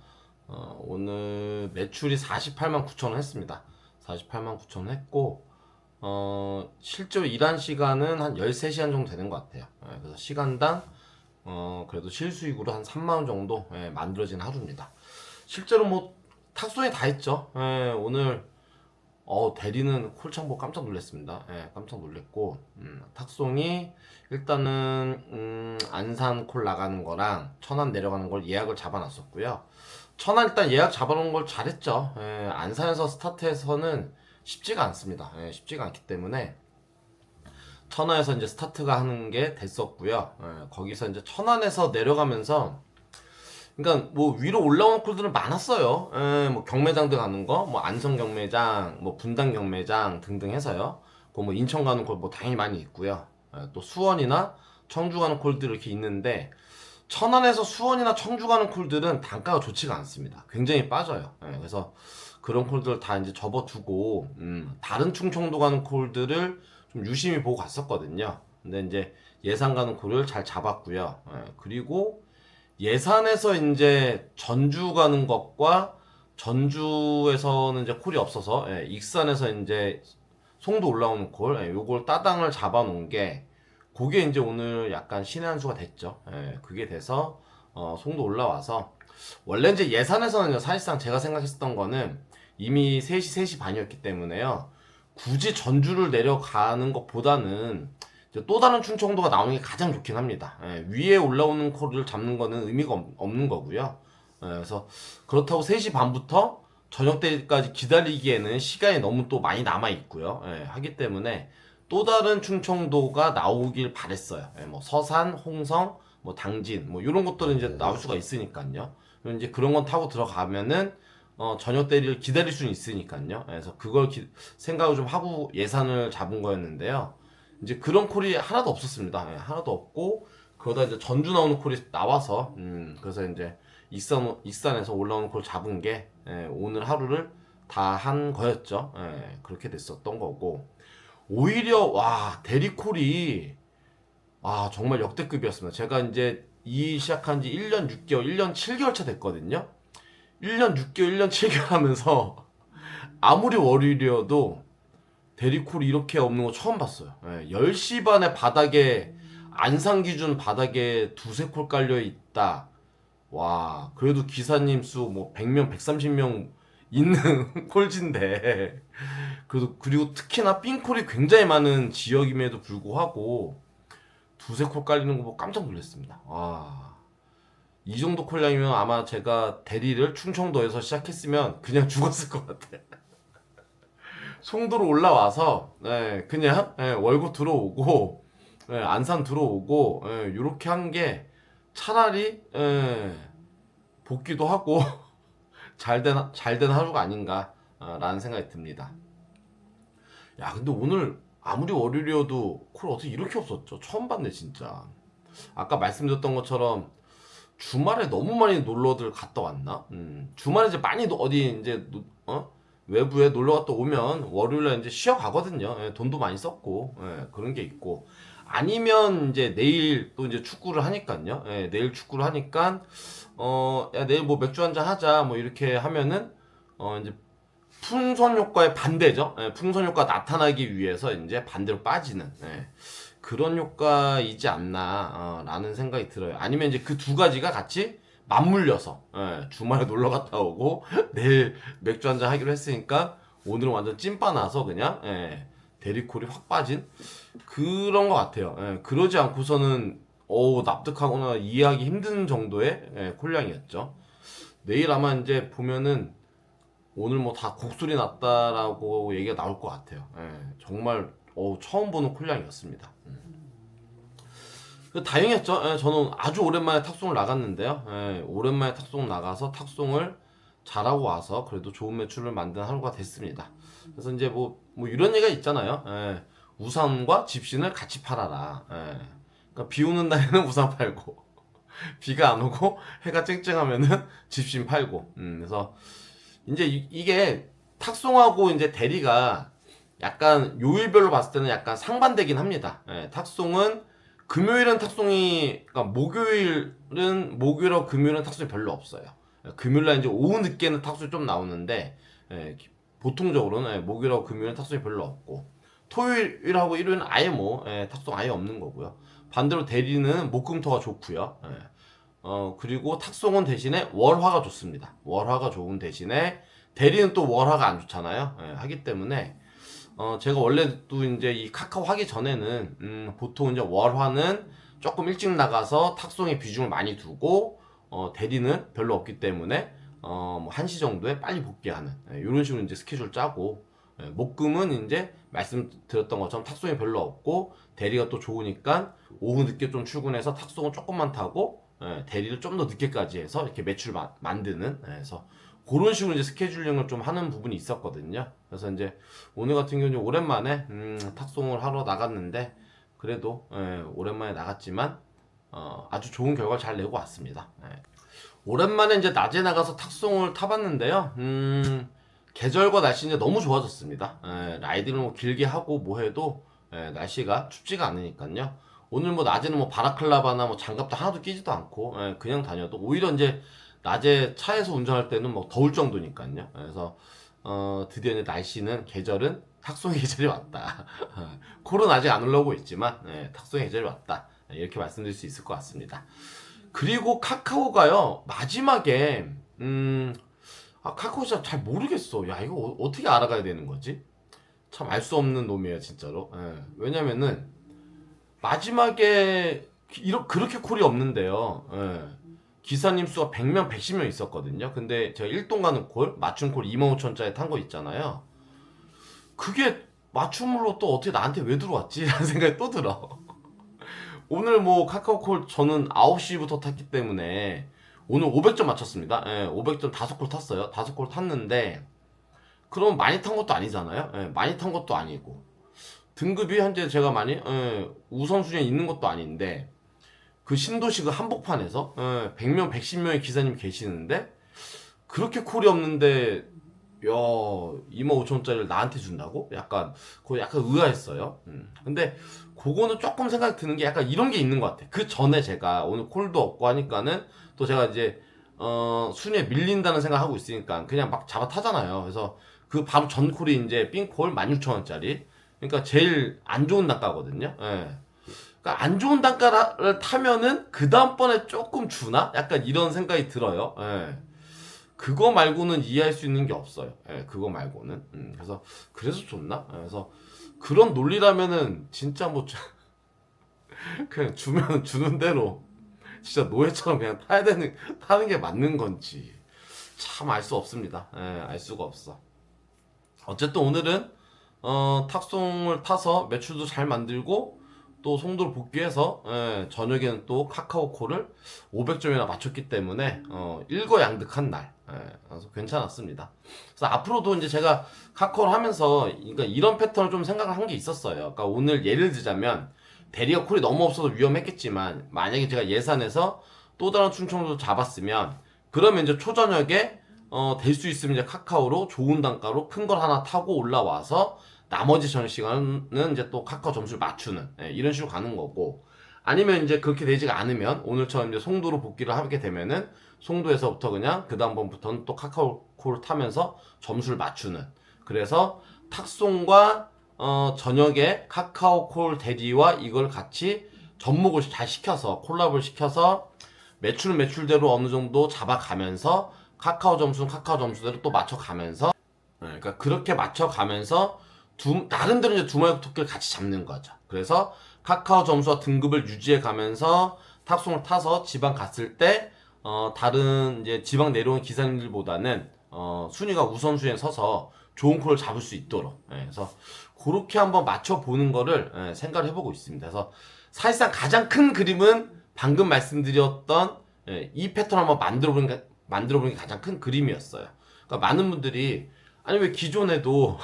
오늘 매출이 489,000원 했습니다. 489,000원 했고 실제로 일한 시간은 한 13시간 정도 되는 것 같아요. 그래서 시간당 그래도 실수익으로 한 3만원 정도 만들어진 하루입니다. 실제로 뭐 탁송이 다 했죠. 오늘 대리는 콜창 보고 깜짝 놀랐습니다. 예, 깜짝 놀랐고, 탁송이 일단은, 안산 콜 나가는 거랑 천안 내려가는 걸 예약을 잡아놨었고요. 천안 일단 예약 잡아놓은 걸 잘했죠. 예, 안산에서 스타트해서는 쉽지가 않습니다. 예, 쉽지가 않기 때문에 천안에서 이제 스타트가 하는 게 됐었고요. 예, 거기서 이제 천안에서 내려가면서 그러니까 뭐 위로 올라오는 콜들은 많았어요. 뭐 경매장들 가는 거, 뭐 안성 경매장, 뭐 분당 경매장 등등 해서요. 뭐 인천 가는 콜 뭐 당연히 많이 있고요. 또 수원이나 청주 가는 콜들 이렇게 있는데 천안에서 수원이나 청주 가는 콜들은 단가가 좋지가 않습니다. 굉장히 빠져요. 그래서 그런 콜들 다 이제 접어두고 다른 충청도 가는 콜들을 좀 유심히 보고 갔었거든요. 근데 이제 예산 가는 콜을 잘 잡았고요. 그리고 예산에서 이제 전주 가는 것과 전주에서는 이제 콜이 없어서 익산에서 이제 송도 올라오는 콜 요걸 따당을 잡아놓은 게 그게 이제 오늘 약간 신의 한 수가 됐죠. 그게 돼서 송도 올라와서 원래 이제 예산에서는 사실상 제가 생각했었던 거는 이미 3시 반이었기 때문에요. 굳이 전주를 내려가는 것보다는 또 다른 충청도가 나오는 게 가장 좋긴 합니다. 위에 올라오는 콜을 잡는 거는 의미가 없는 거고요. 그래서 그렇다고 3시 반부터 저녁 때까지 기다리기에는 시간이 너무 또 많이 남아 있고요. 하기 때문에 또 다른 충청도가 나오길 바랬어요. 뭐 서산, 홍성, 뭐 당진, 뭐 이런 것들은 이제 나올 수가 있으니까요. 이제 그런 건 타고 들어가면은 저녁 때를 기다릴 수는 있으니까요. 그래서 그걸 생각을 좀 하고 예산을 잡은 거였는데요. 이제 그런 콜이 하나도 없었습니다. 하나도 없고 그러다 이제 전주 나오는 콜이 나와서 그래서 이제 익산에서 올라오는 콜 잡은 게 오늘 하루를 다 한 거였죠. 그렇게 됐었던 거고 오히려 와 대리콜이 정말 역대급이었습니다. 제가 이제 이 시작한 지 1년 6개월, 1년 7개월 차 됐거든요. 1년 6개월, 1년 7개월 하면서 아무리 월요일이어도 대리콜이 이렇게 없는 거 처음 봤어요. 10시 반에 바닥에 안산 기준 바닥에 두세 콜 깔려 있다. 와, 그래도 기사님 수 뭐 100명, 130명 있는 콜진데 그리고 특히나 삥콜이 굉장히 많은 지역임에도 불구하고 두세 콜 깔리는 거 보고 깜짝 놀랐습니다. 와, 이 정도 콜량이면 아마 제가 대리를 충청도에서 시작했으면 그냥 죽었을 것 같아. 송도로 올라와서 그냥 월고 들어오고 안산 들어오고 요렇게 한 게 차라리 복귀도 하고 잘된 하루가 아닌가 라는 생각이 듭니다. 야 근데 오늘 아무리 월요일이어도 콜 어떻게 이렇게 없었죠? 처음 봤네 진짜. 아까 말씀드렸던 것처럼 주말에 너무 많이 놀러들 갔다 왔나? 주말에 이제 많이 어디 이제 외부에 놀러 갔다 오면 월요일에 이제 쉬어 가거든요. 돈도 많이 썼고 그런 게 있고 아니면 이제 내일 또 이제 축구를 하니까요. 내일 축구를 하니까 야 내일 뭐 맥주 한잔 하자 뭐 이렇게 하면은 이제 풍선 효과의 반대죠. 풍선 효과 나타나기 위해서 이제 반대로 빠지는 그런 효과이지 않나 라는 생각이 들어요. 아니면 이제 그 두 가지가 같이 맞물려서 주말에 놀러 갔다 오고 내일 맥주 한잔 하기로 했으니까 오늘은 완전 찐빠 나서 그냥 대리콜이 확 빠진 그런 것 같아요. 그러지 않고서는 납득하거나 이해하기 힘든 정도의 콜량이었죠. 내일 아마 이제 보면은 오늘 뭐 다 곡소리 났다라고 얘기가 나올 것 같아요. 정말 처음 보는 콜량이었습니다. 다행이었죠. 저는 아주 오랜만에 탁송을 나갔는데요. 오랜만에 탁송 나가서 탁송을 잘하고 와서 그래도 좋은 매출을 만든 하루가 됐습니다. 그래서 이제 뭐 이런 얘기가 있잖아요. 우산과 집신을 같이 팔아라. 그러니까 비 오는 날에는 우산 팔고 비가 안 오고 해가 쨍쨍하면은 집신 팔고. 그래서 이제 이게 탁송하고 이제 대리가 약간 요일별로 봤을 때는 약간 상반되긴 합니다. 탁송은 금요일은 탁송이, 그러니까 목요일하고 금요일은 탁송이 별로 없어요. 금요일날 이제 오후 늦게는 탁송이 좀 나오는데, 보통적으로는 목요일하고 금요일은 탁송이 별로 없고, 토요일하고 일요일은 아예 탁송 아예 없는 거고요. 반대로 대리는 목금토가 좋고요. 그리고 탁송은 대신에 월화가 좋습니다. 월화가 좋은 대신에 대리는 또 월화가 안 좋잖아요. 예, 하기 때문에 제가 원래도 이제 이 카카오 하기 전에는 보통 이제 월화는 조금 일찍 나가서 탁송에 비중을 많이 두고 대리는 별로 없기 때문에 뭐 1시 정도에 빨리 복귀하는 이런 식으로 이제 스케줄 짜고 목금은 이제 말씀드렸던 것처럼 탁송이 별로 없고 대리가 또 좋으니까 오후 늦게 좀 출근해서 탁송을 조금만 타고 대리를 좀 더 늦게까지 해서 이렇게 매출 만드는 그래서 그런 식으로 이제 스케줄링을 좀 하는 부분이 있었거든요. 그래서 이제 오늘 같은 경우는 오랜만에 탁송을 하러 나갔는데 그래도 오랜만에 나갔지만 아주 좋은 결과를 잘 내고 왔습니다. 오랜만에 이제 낮에 나가서 탁송을 타봤는데요. 계절과 날씨 이제 너무 좋아졌습니다. 라이딩을 뭐 길게 하고 뭐 해도 날씨가 춥지가 않으니까요. 오늘 뭐 낮에는 뭐 바라클라바나 뭐 장갑도 하나도 끼지도 않고 그냥 다녀도 오히려 이제 낮에 차에서 운전할 때는 뭐 더울 정도니까요. 그래서 드디어 이제 날씨는 계절은 탁송의 계절이 왔다. 콜은 아직 안 올라오고 있지만 탁송의 계절이 왔다. 이렇게 말씀드릴 수 있을 것 같습니다. 그리고 카카오가요 마지막에 카카오 진짜 잘 모르겠어. 야 이거 어떻게 알아가야 되는 거지? 참 알 수 없는 놈이에요 진짜로. 왜냐면은 마지막에 그렇게 콜이 없는데요. 기사님 수가 100명, 110명 있었거든요. 근데 제가 1동 가는 콜, 맞춤 콜 25,000원짜리 탄 거 있잖아요. 그게 맞춤으로 또 어떻게 나한테 왜 들어왔지? 라는 생각이 또 들어. 오늘 뭐 카카오 콜 저는 9시부터 탔기 때문에 오늘 500점 맞췄습니다. 500점 5콜 탔어요. 5콜 탔는데 그럼 많이 탄 것도 아니잖아요. 많이 탄 것도 아니고 등급이 현재 제가 많이 우선순위에 있는 것도 아닌데 그 신도시 그 한복판에서 100명, 110명의 기사님 계시는데 그렇게 콜이 없는데 야 25,000원짜리를 나한테 준다고? 그거 약간 의아했어요. 근데 그거는 조금 생각이 드는 게 약간 이런 게 있는 것 같아. 그 전에 제가 오늘 콜도 없고 하니까는 또 제가 이제 순위에 밀린다는 생각하고 있으니까 그냥 막 잡아 타잖아요. 그래서 그 바로 전 콜이 이제 삥콜 16,000원짜리 그러니까 제일 안 좋은 단가거든요. 그러니까 안 좋은 단가를 타면은 그 다음번에 조금 주나? 약간 이런 생각이 들어요. 그거 말고는 이해할 수 있는 게 없어요. 그거 말고는. 그래서 좋나? 그래서 그런 논리라면은 진짜 뭐 그냥 주면 주는 대로 진짜 노예처럼 그냥 타는 게 맞는 건지 참 알 수 없습니다. 알 수가 없어. 어쨌든 오늘은 탁송을 타서 매출도 잘 만들고 또 송도를 복귀해서 저녁에는 또 카카오콜을 500점이나 맞췄기 때문에 일거양득한 날 그래서 괜찮았습니다. 그래서 앞으로도 이제 제가 카카오를 하면서 그러니까 이런 패턴을 좀 생각을 한 게 있었어요. 그러니까 오늘 예를 들자면 대리가 콜이 너무 없어서 위험했겠지만 만약에 제가 예산에서 또 다른 충청도 잡았으면 그러면 이제 초저녁에 될 수 있으면 이제 카카오로 좋은 단가로 큰 걸 하나 타고 올라와서 나머지 저녁 시간은 이제 또 카카오 점수를 맞추는 이런 식으로 가는 거고 아니면 이제 그렇게 되지가 않으면 오늘처럼 이제 송도로 복귀를 하게 되면은 송도에서부터 그냥 그 다음번부터는 또 카카오콜을 타면서 점수를 맞추는 그래서 탁송과 저녁에 카카오콜 대리와 이걸 같이 접목을 잘 시켜서 콜라보를 시켜서 매출은 매출대로 어느 정도 잡아가면서 카카오 점수는 카카오 점수대로 또 맞춰가면서 그러니까 그렇게 맞춰가면서 나름대로 이제 두 마리 토끼를 같이 잡는 거죠. 그래서 카카오 점수와 등급을 유지해 가면서 탁송을 타서 지방 갔을 때 다른 이제 지방 내려온 기사님들보다는 순위가 우선순위에 서서 좋은 콜을 잡을 수 있도록 그래서 그렇게 한번 맞춰보는 거를 생각을 해보고 있습니다. 그래서 사실상 가장 큰 그림은 방금 말씀드렸던 이 패턴 한번 만들어보는 게 가장 큰 그림이었어요. 그러니까 많은 분들이 아니 왜 기존에도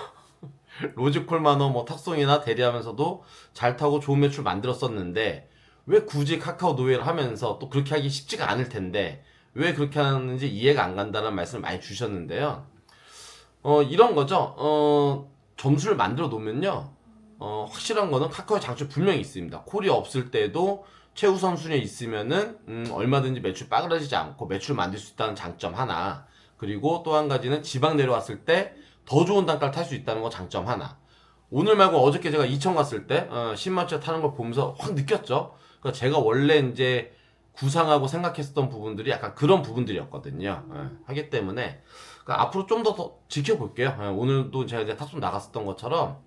로지콜만어 뭐 탁송이나 대리하면서도 잘 타고 좋은 매출 만들었었는데 왜 굳이 카카오 노예를 하면서 또 그렇게 하기 쉽지가 않을 텐데 왜 그렇게 하는지 이해가 안 간다는 말씀을 많이 주셨는데요. 이런 거죠. 점수를 만들어 놓으면요. 확실한 거는 카카오의 장점이 분명히 있습니다. 콜이 없을 때도 최우선 순위에 있으면은 얼마든지 매출 빠그라지지 않고 매출 만들 수 있다는 장점 하나. 그리고 또 한 가지는 지방 내려왔을 때 더 좋은 단가를 탈 수 있다는 거 장점 하나. 오늘 말고 어저께 제가 이천 갔을 때 10만원짜리 타는 걸 보면서 확 느꼈죠. 그러니까 제가 원래 이제 구상하고 생각했었던 부분들이 약간 그런 부분들이었거든요. 하기 때문에 그러니까 앞으로 좀 더 지켜볼게요. 오늘도 제가 이제 탁송 나갔었던 것처럼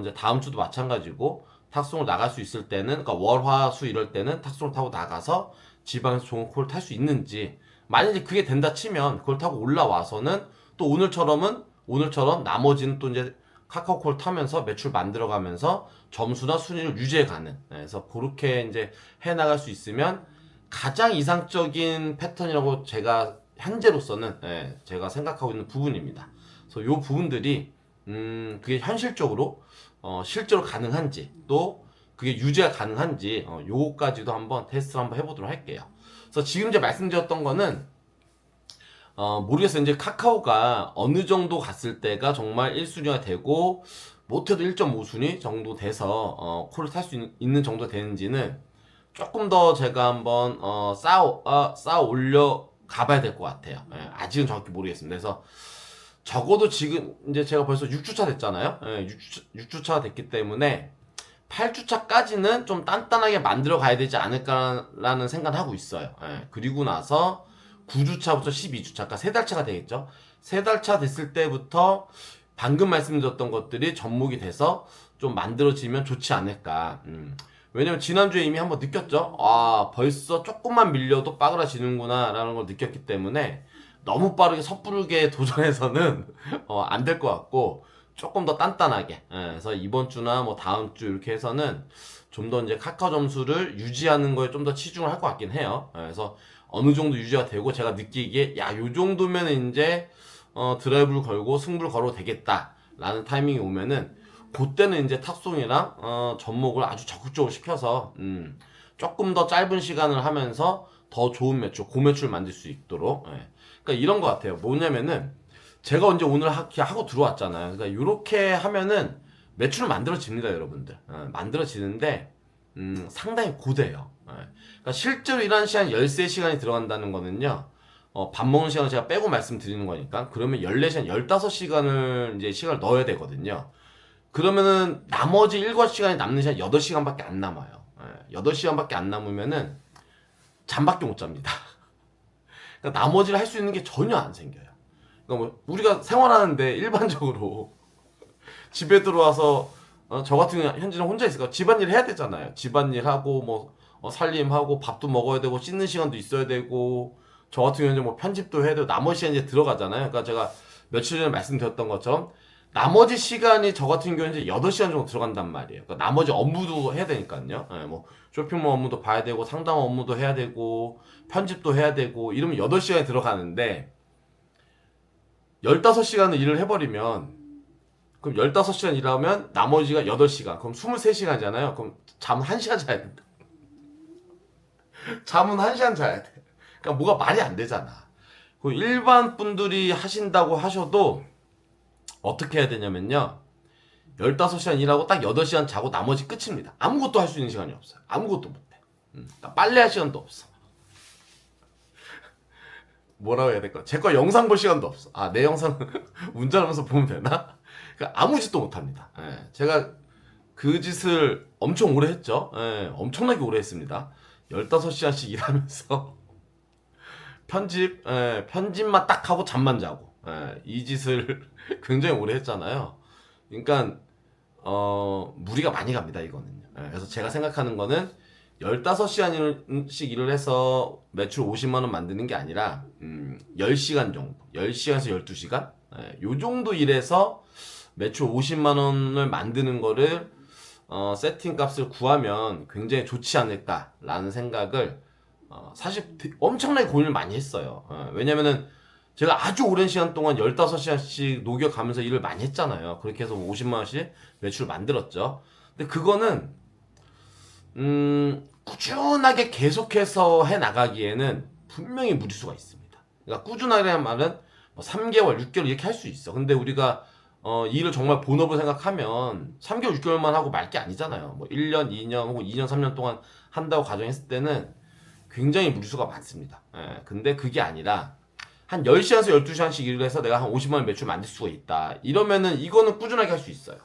이제 다음 주도 마찬가지고 탁송을 나갈 수 있을 때는, 그러니까 월화수 이럴 때는 탁송을 타고 나가서 지방에서 좋은 콜을 탈 수 있는지, 만약에 그게 된다 치면 그걸 타고 올라와서는 또 오늘처럼 나머지는 또 이제 카카오콜 타면서 매출 만들어가면서 점수나 순위를 유지해가는, 그래서 그렇게 이제 해나갈 수 있으면 가장 이상적인 패턴이라고 제가 현재로서는 제가 생각하고 있는 부분입니다. 그래서 요 부분들이 그게 현실적으로 실제로 가능한지, 또 그게 유지가 가능한지 요거까지도 한번 테스트를 한번 해보도록 할게요. 그래서 지금 이제 말씀드렸던 거는 모르겠어요. 이제 카카오가 어느 정도 갔을 때가 정말 1순위가 되고 못해도 1.5순위 정도 돼서 콜을 탈 수 있는 정도 되는지는 조금 더 제가 한번 쌓아 올려 가봐야 될 것 같아요. 아직은 정확히 모르겠습니다. 그래서 적어도 지금 이제 제가 벌써 6주차 됐잖아요. 6주차가 됐기 때문에 8주차까지는 좀 단단하게 만들어 가야 되지 않을까라는 생각을 하고 있어요. 그리고 나서 9주차부터 12주차, 그러니까 3달차가 되겠죠. 3달차 됐을 때부터 방금 말씀드렸던 것들이 접목이 돼서 좀 만들어지면 좋지 않을까. 왜냐면 지난주에 이미 한번 느꼈죠. 아, 벌써 조금만 밀려도 빠그라지는구나 라는 걸 느꼈기 때문에 너무 빠르게 섣부르게 도전해서는 안 될 것 같고, 조금 더 단단하게, 그래서 이번 주나 뭐 다음 주 이렇게 해서는 좀 더 이제 카카오 점수를 유지하는 거에 좀 더 치중을 할 것 같긴 해요. 그래서 어느 정도 유지가 되고 제가 느끼기에 요 정도면 이제 드라이브를 걸고 승부를 걸어도 되겠다 라는 타이밍이 오면은, 그때는 이제 탁송이랑 접목을 아주 적극적으로 시켜서 조금 더 짧은 시간을 하면서 더 좋은 매출, 고매출 만들 수 있도록. 그러니까 이런 것 같아요. 뭐냐면은 제가 언제 오늘 하고 들어왔잖아요. 그러니까 이렇게 하면은 매출은 만들어집니다, 여러분들. 만들어지는데 상당히 고돼요. 그러니까 실제로 일하는 시간 13시간이 들어간다는 거는요, 밥 먹는 시간을 제가 빼고 말씀드리는 거니까, 그러면 14시간, 15시간을 이제 시간을 넣어야 되거든요. 그러면은 나머지 일과 시간이 남는 시간 8시간밖에 안 남아요. 8시간밖에 안 남으면은 잠밖에 못 잡니다. 그러니까 나머지를 할 수 있는 게 전혀 안 생겨요. 그러니까 뭐 우리가 생활하는데 일반적으로 집에 들어와서 저 같은 경우 현재는 혼자 있으니까 집안일 해야 되잖아요. 집안일 하고 뭐 살림하고 밥도 먹어야 되고 씻는 시간도 있어야 되고, 저 같은 경우는 뭐 편집도 해야 되고 나머지 시간 이제 들어가잖아요. 그러니까 제가 며칠 전에 말씀드렸던 것처럼 나머지 시간이 저 같은 경우는 이제 8시간 정도 들어간단 말이에요. 그러니까 나머지 업무도 해야 되니까요. 뭐 쇼핑몰 업무도 봐야 되고 상담 업무도 해야 되고 편집도 해야 되고 이러면 8시간이 들어가는데, 15시간을 일을 해버리면, 그럼 15시간 일하면 나머지가 8시간, 그럼 23시간이잖아요. 그럼 잠은 1시간 자야 된다. 잠은 1시간 자야 돼. 그러니까 뭐가 말이 안 되잖아. 그 일반 분들이 하신다고 하셔도 어떻게 해야 되냐면요, 15시간 일하고 딱 8시간 자고 나머지 끝입니다. 아무것도 할 수 있는 시간이 없어요. 아무것도 못해. 빨래할 시간도 없어. 뭐라고 해야 될까? 제 거 영상 볼 시간도 없어. 내 영상 운전하면서 보면 되나? 그러니까 아무 짓도 못합니다. 제가 그 짓을 엄청 오래 했죠. 엄청나게 오래 했습니다. 15시간씩 일하면서 편집만 딱 하고 잠만 자고, 이 짓을 굉장히 오래 했잖아요. 그러니까 무리가 많이 갑니다, 이거는요. 그래서 제가 생각하는 거는 15시간씩 일을 해서 매출 50만원 만드는 게 아니라 10시간 정도, 10시간에서 12시간? 요 정도 일해서 매출 50만원을 만드는 거를 세팅 값을 구하면 굉장히 좋지 않을까라는 생각을 사실 엄청나게 고민을 많이 했어요. 왜냐면은 제가 아주 오랜 시간 동안 15시간씩 녹여가면서 일을 많이 했잖아요. 그렇게 해서 50만원씩 매출을 만들었죠. 근데 그거는 꾸준하게 계속해서 해 나가기에는 분명히 무리수가 있습니다. 그러니까 꾸준하게란 말은 뭐 3개월, 6개월 이렇게 할 수 있어. 근데 우리가 이 일을 정말 본업을 생각하면 3개월, 6개월만 하고 말 게 아니잖아요. 뭐 1년, 2년 혹은 2년, 3년 동안 한다고 가정했을 때는 굉장히 무리수가 많습니다. 근데 그게 아니라 한 10시간에서 12시간씩 일을 해서 내가 한 50만원 매출 만들 수가 있다. 이러면은 이거는 꾸준하게 할 수 있어요.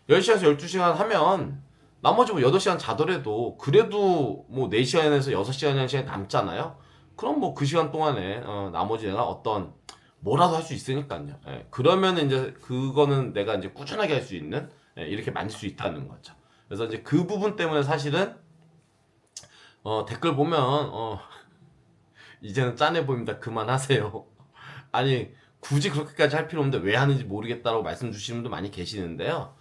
10시간에서 12시간 하면 나머지 뭐 8시간 자더라도 그래도 뭐 4시간에서 6시간이라는 시간이 남잖아요. 그럼 뭐 그 시간 동안에 나머지 내가 어떤 뭐라도 할 수 있으니까요. 예, 그러면은 이제 그거는 내가 이제 꾸준하게 할 수 있는, 예, 이렇게 만들 수 있다는 거죠. 그래서 이제 그 부분 때문에 사실은 댓글 보면 이제는 짠해 보입니다. 그만하세요. 아니 굳이 그렇게까지 할 필요 없는데 왜 하는지 모르겠다라고 말씀 주시는 분도 많이 계시는데요.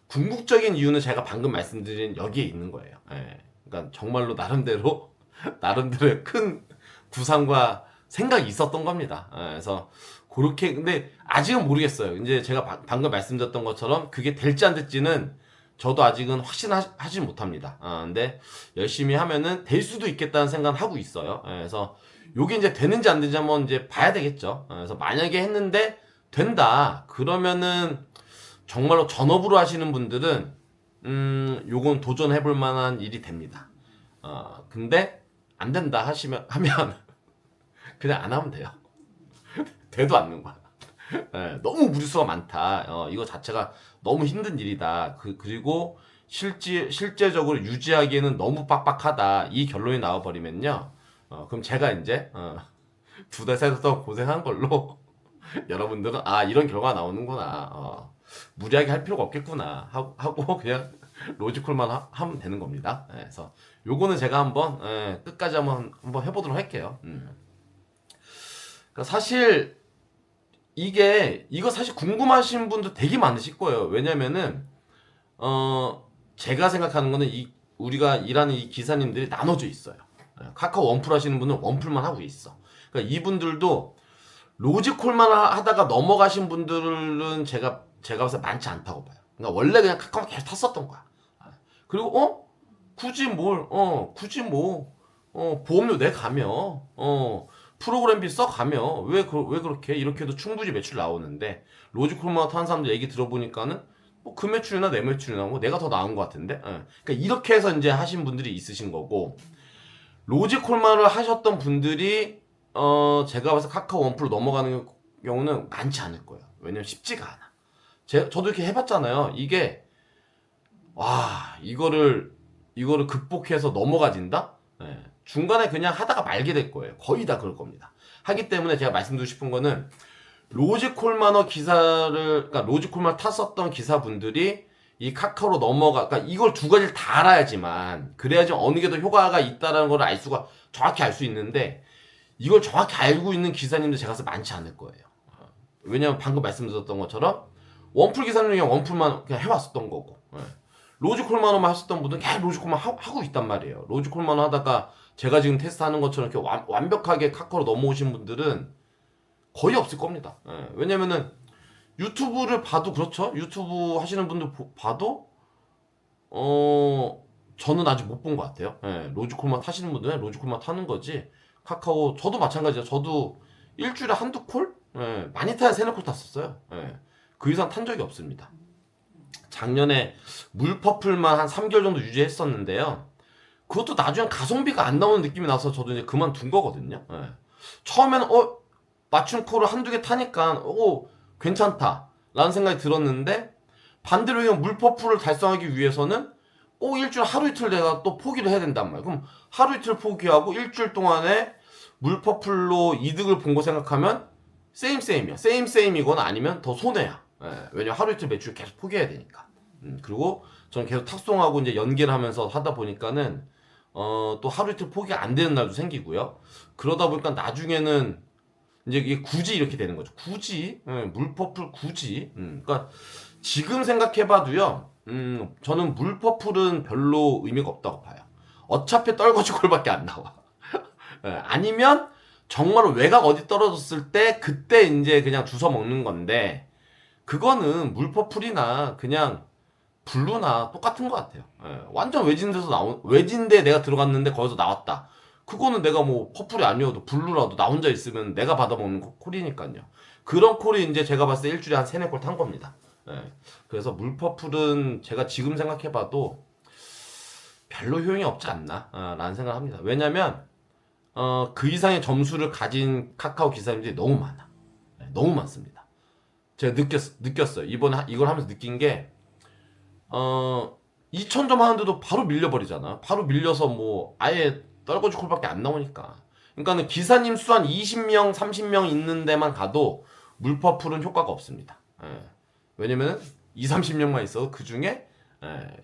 궁극적인 이유는 제가 방금 말씀드린 여기에 있는 거예요. 예. 그러니까 정말로 나름대로 나름대로의 큰 구상과 생각이 있었던 겁니다. 예. 그래서 그렇게 근데 아직은 모르겠어요. 이제 제가 방금 말씀드렸던 것처럼 그게 될지 안 될지는 저도 아직은 확신하지 못합니다. 근데 열심히 하면은 될 수도 있겠다는 생각은 하고 있어요. 예. 그래서 요게 이제 되는지 안 되는지 한번 이제 봐야 되겠죠. 그래서 만약에 했는데 된다 그러면은 정말로 전업으로 하시는 분들은 요건 도전해볼 만한 일이 됩니다. 근데 안 된다 하면 그냥 안 하면 돼요. 돼도 않는 거야. 예, 너무 무리수가 많다. 이거 자체가 너무 힘든 일이다. 그리고 실제적으로 유지하기에는 너무 빡빡하다. 이 결론이 나와버리면요. 그럼 제가 이제 2달, 3달 동안 고생한 걸로 여러분들은 이런 결과가 나오는구나. 무리하게 할 필요가 없겠구나 하고 그냥 로지컬만 하면 되는 겁니다. 예, 그래서 요거는 제가 한번 끝까지 한번 해보도록 할게요. 그러니까 사실 이거 사실 궁금하신 분도 되게 많으실 거예요. 왜냐면은 제가 생각하는 거는 우리가 일하는 이 기사님들이 나눠져 있어요. 카카오 원풀 하시는 분은 원풀만 하고 있어. 그러니까 이분들도 로지콜만 하다가 넘어가신 분들은 제가 봐서 많지 않다고 봐요. 그러니까 원래 그냥 카카오 계속 탔었던 거야. 그리고 굳이 보험료 내 가며 프로그램비 써가며 왜 그렇게 이렇게 해도 충분히 매출 나오는데 로지콜만 타는 사람들 얘기 들어보니까는 그 매출이나 내 매출이나 내가 더 나은 것 같은데. 그러니까 이렇게 해서 이제 하신 분들이 있으신 거고 로지콜만을 하셨던 분들이 제가 봐서 카카오 원프로 넘어가는 경우는 많지 않을 거예요. 왜냐면 쉽지가 않아. 저도 이렇게 해봤잖아요. 이게 이거를 극복해서 넘어가진다? 네. 중간에 그냥 하다가 말게 될 거예요. 거의 다 그럴 겁니다. 하기 때문에 제가 말씀드리고 싶은 거는 그러니까 로지콜만 탔었던 기사분들이 이 카카오로 그러니까 이걸 두 가지를 다 알아야지만 그래야지 어느 게 더 효과가 있다라는 걸 정확히 알 수 있는데 이걸 정확히 알고 있는 기사님들 제가 봐서 많지 않을 거예요. 왜냐면 방금 말씀드렸던 것처럼 원풀 기사님은 그냥 원풀만 그냥 해왔었던 거고 로지콜만으로만 하셨던 분들은 계속 로지콜만 하고 있단 말이에요. 로지콜만 하다가 제가 지금 테스트하는 것처럼 이렇게 완벽하게 카카오로 넘어오신 분들은 거의 없을 겁니다. 왜냐면은 유튜브를 봐도 그렇죠. 유튜브 하시는 분들 봐도 저는 아직 못 본 것 같아요. 로지콜만 타시는 분들은 로지콜만 타는 거지. 카카오 저도 마찬가지예요. 저도 일주일에 한두 콜? 많이 타야 3-4콜 탔었어요. 그 이상 탄 적이 없습니다. 작년에 물퍼플만 한 3개월 정도 유지했었는데요. 그것도 나중에 가성비가 안 나오는 느낌이 나서 저도 이제 그만둔 거거든요. 처음에는 맞춤 콜을 한두 개 타니까 괜찮다 라는 생각이 들었는데 반대로 그냥 물퍼플을 달성하기 위해서는 일주일 하루 이틀 내가 또 포기를 해야 된단 말이야. 그럼 하루 이틀 포기하고 일주일 동안에 물퍼플로 이득을 본 거 생각하면 세임이야. 세임이거나 아니면 더 손해야. 왜냐면 하루 이틀 매출 계속 포기해야 되니까. 그리고 저는 계속 탁송하고 이제 연계를 하면서 하다 보니까는 또 하루 이틀 포기 안 되는 날도 생기고요. 그러다 보니까 나중에는 이제 이게 굳이 이렇게 되는 거죠. 굳이 물퍼플 굳이. 그러니까 지금 생각해봐도요. 저는 물퍼플은 별로 의미가 없다고 봐요. 어차피 떨거지골밖에 안 나와. 아니면 정말로 외곽 어디 떨어졌을 때 그때 이제 그냥 주워 먹는 건데 그거는 물퍼플이나 그냥 블루나 똑같은 것 같아요. 완전 외진데 내가 들어갔는데 거기서 나왔다. 그거는 내가 뭐 퍼플이 아니어도 블루라도 나 혼자 있으면 내가 받아먹는 콜이니까요. 그런 콜이 이제 제가 봤을 때 일주일에 한 3-4콜 탄 겁니다. 그래서 물퍼플은 제가 지금 생각해봐도 별로 효용이 없지 않나 라는 생각을 합니다. 왜냐면 그 이상의 점수를 가진 카카오 기사님들이 너무 많아. 너무 많습니다. 제가 느꼈어요. 이번에 이걸 하면서 느낀 게 2000점 하는데도 바로 밀려버리잖아. 바로 밀려서 뭐 아예 떨거지 콜밖에 안 나오니까. 그러니까는 기사님 수 한 20명, 30명 있는 데만 가도 물퍼풀은 효과가 없습니다. 왜냐면 20-30년만 있어도 그 중에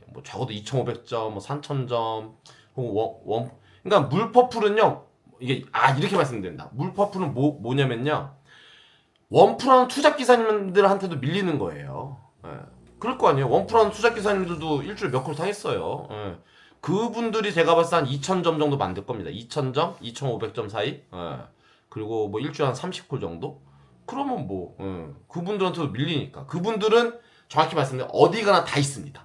뭐 적어도 2,500점, 뭐 3,000점 혹은 그러니까 물퍼풀은요 이게 이렇게 말씀드립니다. 물퍼풀은 뭐냐면요 원풀하는 투잡 기사님들한테도 밀리는 거예요. 그럴 거 아니에요. 원풀하는 투잡 기사님들도 일주일에 몇 콜 타겠어요. 그분들이 제가 봤을 때 한 2,000점 정도 만들 겁니다. 2,000점, 2,500점 사이. 그리고 뭐 일주일에 한 30콜 정도. 그러면 뭐 그분들한테도 밀리니까. 그분들은 정확히 말씀드리면 어디 가나 다 있습니다.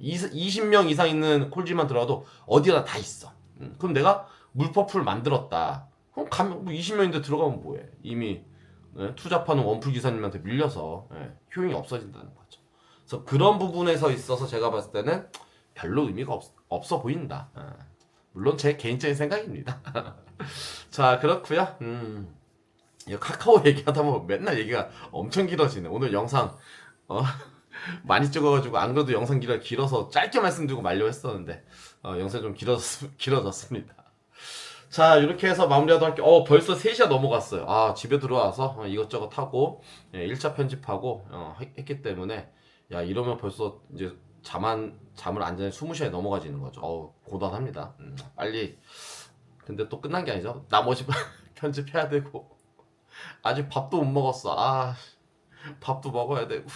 20명 이상 있는 콜지만 들어가도 어디 가나 다 있어. 그럼 내가 물퍼풀 만들었다. 그럼 가면 뭐 20명인데 들어가면 뭐해? 이미 투잡하는 원풀 기사님한테 밀려서 효용이 없어진다는 거죠. 그래서 그런 부분에서 있어서 제가 봤을 때는 별로 의미가 없어 보인다. 물론 제 개인적인 생각입니다. 자, 그렇고요. 이 카카오 얘기하다 보면 맨날 얘기가 엄청 길어지네. 오늘 영상 많이 찍어가지고 안 그래도 영상 길어서 짧게 말씀드리고 말려고 했었는데 영상이 좀 길어졌습니다. 자, 이렇게 해서 마무리하도록 할게요. 벌써 3시가 넘어갔어요. 집에 들어와서 이것저것 하고 1차 편집하고 했기 때문에 야, 이러면 벌써 이제 잠을 안 자니 20시간이 넘어가지는 거죠. 고단합니다. 빨리. 근데 또 끝난 게 아니죠. 나머지 편집해야 되고 아직 밥도 못 먹었어. 밥도 먹어야 되고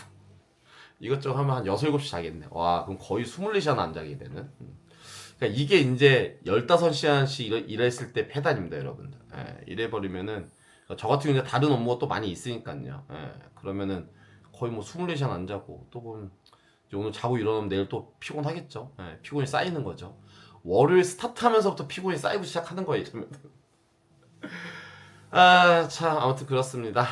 이것저것 하면 한 6, 7시 자겠네. 와, 그럼 거의 24시간 안 자게 되는. 그러니까 이게 이제 15시간씩 일했을 때 패단입니다, 여러분들. 이래버리면은 저 같은 경우는 다른 업무가 또 많이 있으니까요. 그러면은 거의 뭐 24시간 안 자고 또 보면 이제 오늘 자고 일어나면 내일 또 피곤하겠죠. 피곤이 쌓이는 거죠. 월요일 스타트하면서부터 피곤이 쌓이고 시작하는 거예요, 이러면. 참 아무튼 그렇습니다.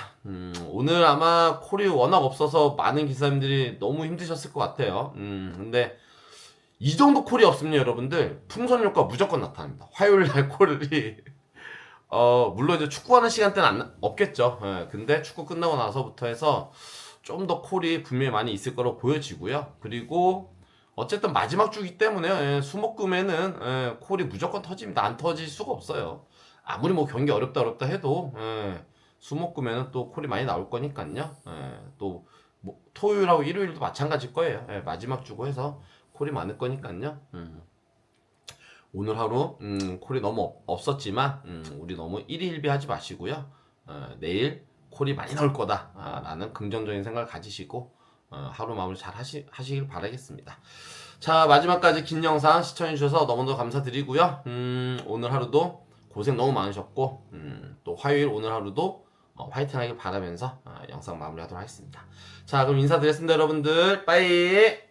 오늘 아마 콜이 워낙 없어서 많은 기사님들이 너무 힘드셨을 것 같아요. 근데 이 정도 콜이 없으면 여러분들 풍선 효과 무조건 나타납니다. 화요일 날 콜이 물론 이제 축구하는 시간대는 없겠죠. 근데 축구 끝나고 나서부터 해서 좀 더 콜이 분명히 많이 있을 거라고 보여지고요. 그리고 어쨌든 마지막 주기 때문에 수목금에는 콜이 무조건 터집니다. 안 터질 수가 없어요. 아무리 뭐 경기 어렵다 해도 수목금에는 또 콜이 많이 나올 거니까요. 또 뭐 토요일하고 일요일도 마찬가지일 거예요. 마지막 주고 해서 콜이 많을 거니까요. 오늘 하루 콜이 너무 없었지만 우리 너무 일희일비하지 마시고요. 내일 콜이 많이 나올 거다 라는 긍정적인 생각을 가지시고 하루 마무리 잘 하시길 바라겠습니다. 자, 마지막까지 긴 영상 시청해주셔서 너무너무 감사드리고요. 오늘 하루도 고생 너무 많으셨고 또 화요일 오늘 하루도 화이팅 하길 바라면서 영상 마무리하도록 하겠습니다. 자, 그럼 인사드렸습니다, 여러분들. 빠이.